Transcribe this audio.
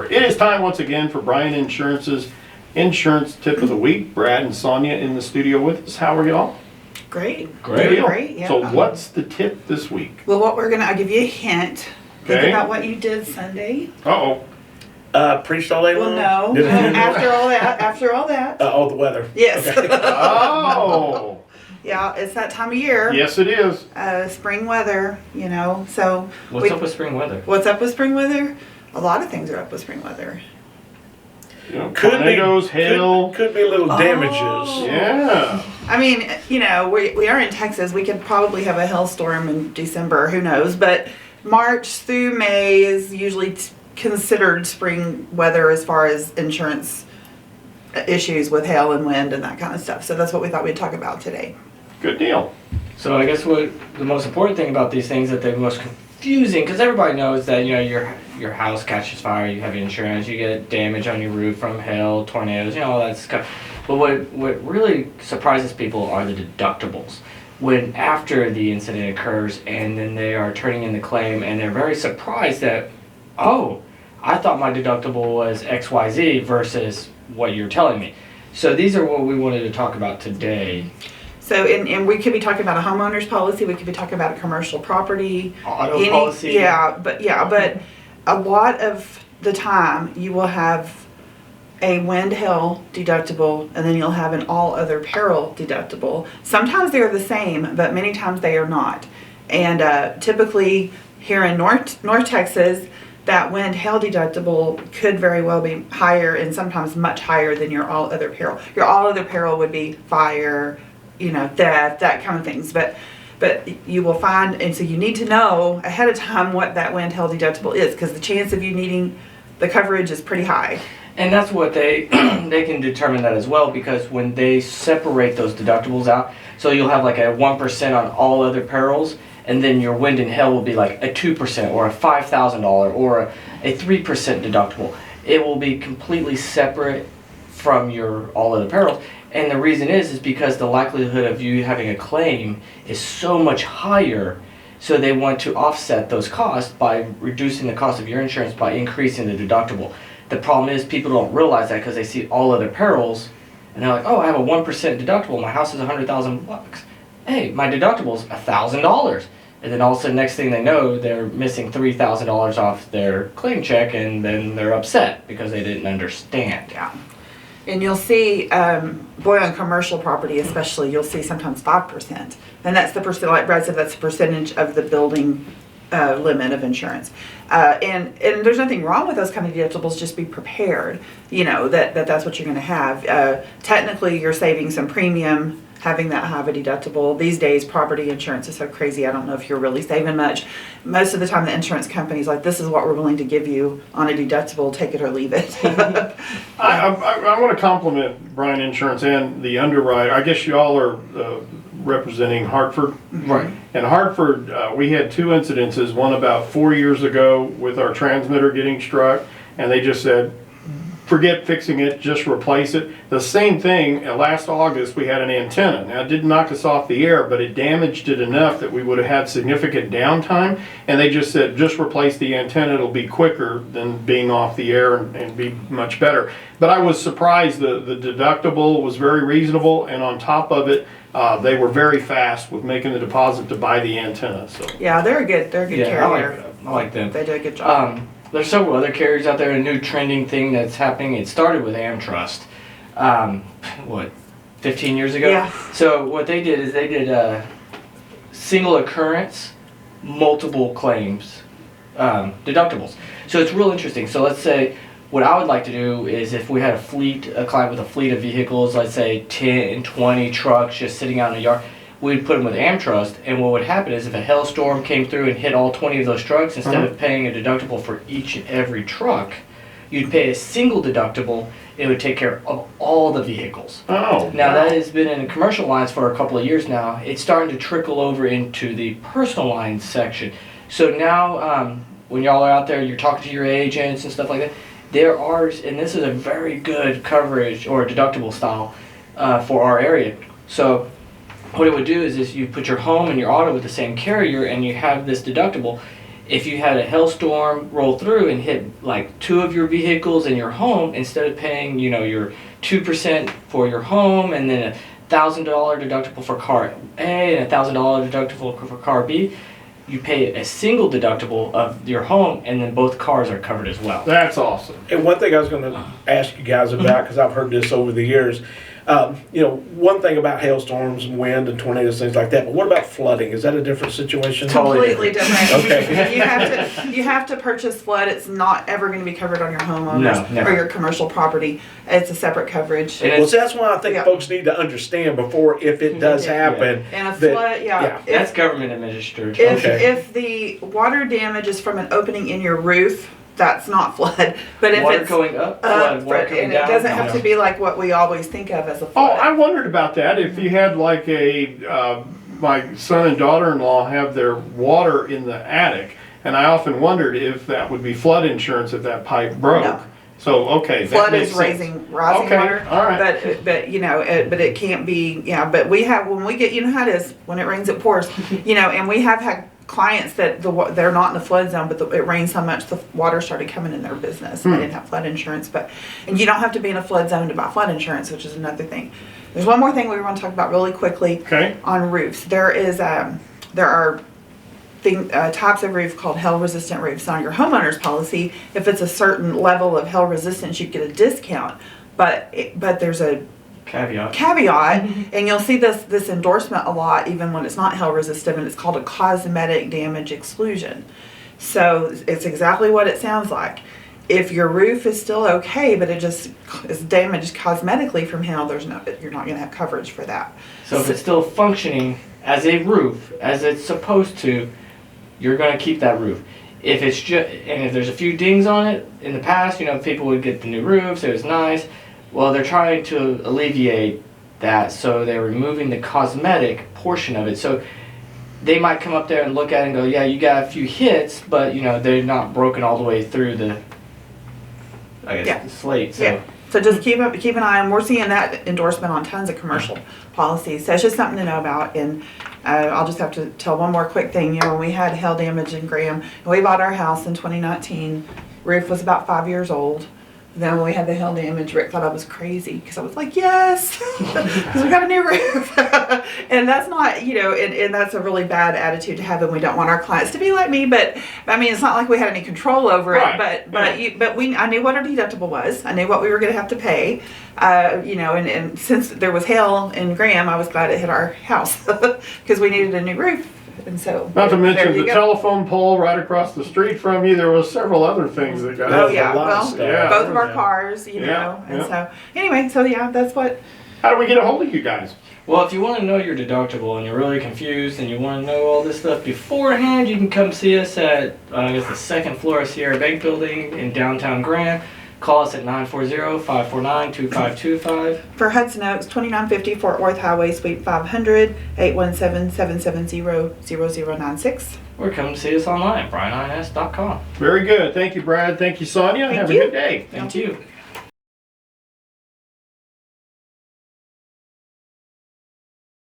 It is time once again for Brian Insurance's Insurance Tip of the Week. Brad and Sonia in the studio with us. How are y'all? Great. Great. Yeah. So what's the tip this week? Well, I'll give you a hint. Think Okay. about what you did Sunday. Uh-oh. Preached all day Well, long? no. After all that. The weather. Yes. Okay. Oh. Yeah, it's that time of year. Yes, it is. Spring weather, so. What's up with spring weather? What's up with spring weather? A lot of things are up with spring weather. You know, tornadoes, hail. Could be little damages. Oh. Yeah. I mean, we are in Texas. We could probably have a hailstorm in December. Who knows? But March through May is usually considered spring weather as far as insurance issues with hail and wind and that kind of stuff. So that's what we thought we'd talk about today. Good deal. So I guess what the most important thing about these things that they're most confusing, because everybody knows that your house catches fire, you have insurance, you get damage on your roof from hail, tornadoes, all that stuff. But what really surprises people are the deductibles. When after the incident occurs and then they are turning in the claim and they're very surprised that, oh, I thought my deductible was XYZ versus what you're telling me. So these are what we wanted to talk about today. So, and we could be talking about a homeowner's policy. We could be talking about a commercial property. Auto policy. But a lot of the time you will have a wind hail deductible and then you'll have an all other peril deductible. Sometimes they're the same, but many times they are not. And typically here in North Texas, that wind hail deductible could very well be higher and sometimes much higher than your all other peril. Your all other peril would be fire, theft, that kind of things. But you will find, and so you need to know ahead of time what that wind hail deductible is, because the chance of you needing the coverage is pretty high. And that's what they can determine that as well, because when they separate those deductibles out, so you'll have like a 1% on all other perils, and then your wind and hail will be like a 2% or a $5,000 or a 3% deductible. It will be completely separate from your all other perils. And the reason is because the likelihood of you having a claim is so much higher, so they want to offset those costs by reducing the cost of your insurance by increasing the deductible. The problem is people don't realize that because they see all other perils and they're like, oh, I have a 1% deductible, my house is $100,000. Hey, my deductible is $1,000. And then all of a sudden, next thing they know, they're missing $3,000 off their claim check, and then they're upset because they didn't understand. Yeah. And you'll see, on commercial property especially, you'll see sometimes 5%. And that's the percent, like Brad said, that's the percentage of the building limit of insurance. And there's nothing wrong with those kind of deductibles, just be prepared, that's what you're going to have. Technically, you're saving some premium having that high of a deductible. These days, property insurance is so crazy, I don't know if you're really saving much. Most of the time, the insurance company's like, this is what we're willing to give you on a deductible, take it or leave it. I want to compliment Brian Insurance and the underwriter. I guess y'all are representing Hartford. Right. In Hartford, we had two incidences, one about 4 years ago with our transmitter getting struck, and they just said, forget fixing it, just replace it. The same thing, last August we had an antenna. Now it didn't knock us off the air, but it damaged it enough that we would have had significant downtime, and they just said, just replace the antenna, it'll be quicker than being off the air and be much better. But I was surprised the deductible was very reasonable, and on top of it, they were very fast with making the deposit to buy the antenna. So Yeah, they're a good carrier. I like them. They do a good job. There's several other carriers out there. A new trending thing that's happening. It started with AmTrust. 15 years ago? Yeah. So what they did is they did a single occurrence, multiple claims, deductibles. So it's real interesting. So let's say what I would like to do is if we had a client with a fleet of vehicles, let's say 10, 20 trucks just sitting out in the yard, we'd put them with AmTrust, and what would happen is if a hailstorm came through and hit all 20 of those trucks, instead of paying a deductible for each and every truck, you'd pay a single deductible. It would take care of all the vehicles. Oh. Now that has been in commercial lines for a couple of years now. It's starting to trickle over into the personal lines section. So now when y'all are out there, you're talking to your agents and stuff like that, there are, and this is a very good coverage or deductible style for our area. So what it would do is you put your home and your auto with the same carrier and you have this deductible. if you had a hailstorm roll through and hit like 2 of your vehicles in your home, instead of paying, you know, your 2% for your home and then $1,000 deductible for car A and $1,000 deductible for car B, you pay a single deductible of your home, and then both cars are covered as well. That's awesome. And one thing I was going to ask you guys about, because I've heard this over the years, you know, one thing about hailstorms and wind and tornadoes, things like that, but what about flooding? Is that a different situation? Completely different. Okay. You have to purchase flood. It's not ever going to be covered on your homeowners No, never. or your commercial property. It's a separate coverage. And Well, it's, see, that's why I think Yeah. folks need to understand before, if it does happen. And a that- flood, yeah. that's government administered. Okay. If the water damage is from an opening in your roof, that's not flood. But if Water it's going up, flood, water coming and down. it doesn't have no. to be like what we always think of as a Oh, flood. I wondered about that. If you had like my son and daughter-in-law have their water in the attic, and I often wondered if that would be flood insurance if that pipe broke. No. So, okay, that Flood makes is sense. rising Okay, water. all right. But you know, but it can't be. Yeah, but we have when we get, you know how it is, when it rains it pours. You know, and we have had clients that they're not in the flood zone, but it rained so much the water started coming in their business. And they didn't have flood insurance, and you don't have to be in a flood zone to buy flood insurance, which is another thing. There's one more thing we want to talk about really quickly. Okay. On roofs, there are types of roof called hail resistant roofs. On your homeowner's policy, if it's a certain level of hail resistance, you get a discount. But there's a caveat, and you'll see this endorsement a lot, even when it's not hail resistant, and it's called a cosmetic damage exclusion. So it's exactly what it sounds like. If your roof is still okay, but it just is damaged cosmetically from hail, you're not going to have coverage for that. So if it's still functioning as a roof, as it's supposed to, you're going to keep that roof. If it's just, and if there's a few dings on it in the past, you know, people would get the new roofs, it was nice. Well, they're trying to alleviate that, so they're removing the cosmetic portion of it. So they might come up there and look at it and go, yeah, you got a few hits, but you know, they're not broken all the way through the, I guess, Yeah. the slate. So. Yeah. So just keep an eye on. We're seeing that endorsement on tons of commercial policies. So it's just something to know about. And I'll just have to tell one more quick thing. You know, when we had hail damage in Graham, and we bought our house in 2019, roof was about 5 years old. Then when we had the hail damage, Rick thought I was crazy because I was like, yes, because we got a new roof. And that's not, you know, and that's a really bad attitude to have, and we don't want our clients to be like me. But I mean, it's not like we had any control over it. Right. I knew what our deductible was. I knew what we were going to have to pay. You know, and since there was hail in Graham, I was glad it hit our house because we needed a new roof. And so, Not to there mention you the go. telephone pole right across the street from you. There was several other things that got. Oh yeah, a lot of well, stuff. Yeah. both of our cars, you Yeah, know, and yeah. so anyway, so yeah, that's what. How do we get a hold of you guys? Well, if you want to know your deductible and you're really confused and you want to know all this stuff beforehand, you can come see us at, I guess, the second floor of Ciera Bank Building in downtown Graham. Call us at 940-549-2525. For Hudson Oaks, 2950 Fort Worth Highway, Suite 500, 817-770-0096. Or come see us online at brianins.com. Very good. Thank you, Brad. Thank you, Sonia. Thank Have you. a good day. Thank you.